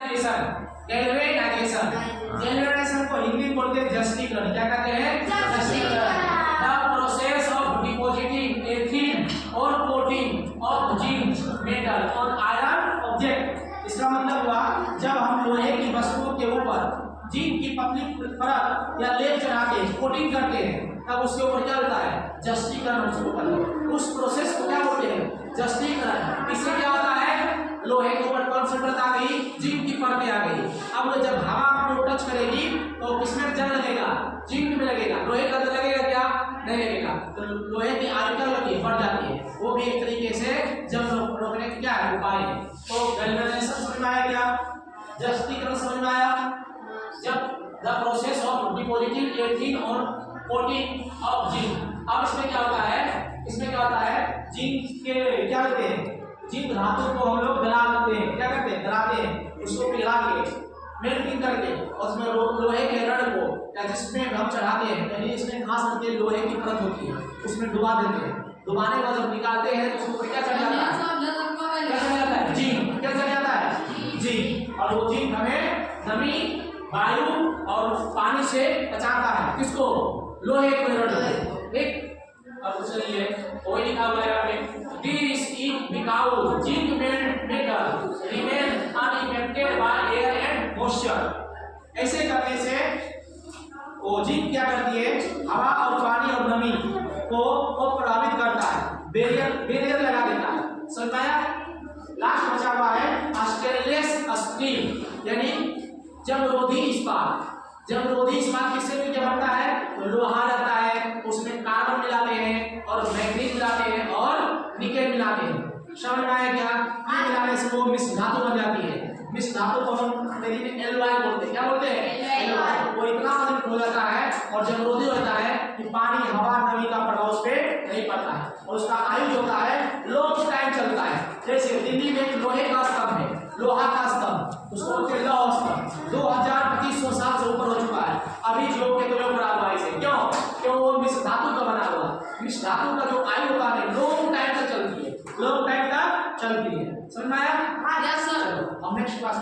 Galvanisation galvanisation को हिंदी में बोलते हैं जस्टीकरण। क्या कहते हैं? जस्टीकरण। The process of depositing a thin और coating of zinc metal on iron object. इसका मतलब हुआ जब हम लोहे की वस्तुओं के ऊपर जिंक की पतली परत या लेप चढ़ा के कोटिंग करते हैं तब उसके ऊपर क्या होता है? जस्टीकरण उसके ऊपर। उस प्रोसेस को क्या बोलते हैं? जस्टीकरण। इससे क्या होता है? लोहे के ऊपर कौन सी परत आ गई? जिंक की परतें आ गई। अब जब हवा आपको टच करेगी तो किसमें जंग लगेगा? जिंक में लगेगा। लोहे का जंग लगेगा क्या? नहीं लगेगा। तो लोहे की आयु क्या होती है? बढ़ जाती है। वो भी एक तरीके से जंग रोकने की क्या है? उपाय है। तो गैल्वेनाइजेशन समझ में आया क्या? जस्टीकरण समझ में आया? जब the process of depositing a thin और कोटिंग ऑफ जिंक। अब इसमें क्या होता है? इसमें क्या होता है? जिंक के क्या होते हैं? जिंक धातु को हम लोग गला देते हैं। क्या करते हैं? गलाते हैं। उसको पिघला के मेल्टिंग करके और उसमें लोहे के रड को या जिसमें हम चढ़ाते हैं, यानी इसमें खास करके लोहे की परत होती है, उसमें डुबा देते हैं। डुबाने के बाद जब निकालते हैं तो उसको क्या चढ़ जाता है? क्या चढ़ जाता है? जिंक। क्या चढ़ जाता है? जिंक। और वो जिंक हमें नमी, वायु और पानी से बचाता है। किसको? लोहे के रड को। ठीक। अब चलिए कोई लिखा हुआ है यहाँ पे This is because zinc metal remain unaffected by air and moisture। ऐसे करने से वो जिंक क्या करती है? हवा और पानी और नमी को प्रभावित करता है। बैरियर लगा देता है। समझ में आया? लास्ट बचा हुआ है स्टेनलेस स्टील यानी जंगरोधी इस्पात। जंगरोधी इस्पात किससे मिलकर बनता है? तो लोहा रहता है, उसमें कार्बन मिलाते हैं और मैग्नीज मिलाते हैं और निकेल मिलाते हैं। समझ में आया क्या? ये मिलाने से वो मिश्र धातु बन जाती है। मिश्र धातु को हम अंग्रेजी में एलॉय बोलते हैं। क्या बोलते हैं? एलॉय। वो इतना मजबूत हो जाता है और जंगरोधी होता है कि पानी, हवा, नमी का प्रभाव उस पर नहीं पड़ता है और उसका आयु होता है लॉन्ग टाइम चलता है। जैसे दिल्ली में एक लोहे का स्तंभ है, लोहा का स्तंभ, उसको बोलते हैं लौह स्तंभ। 2500 साल से ऊपर हो चुका है, अभी जो के तो बना हुआ है इसे। क्यों? क्यों? वो मिश्र धातु का बना हुआ। मिश्र धातु का जो आयु होता है लॉन्ग टाइम तक चलती है, लॉन्ग टाइम तक चलती है। समझ में आया? हाँ, यस सर। हम नेक्स्ट क्लास में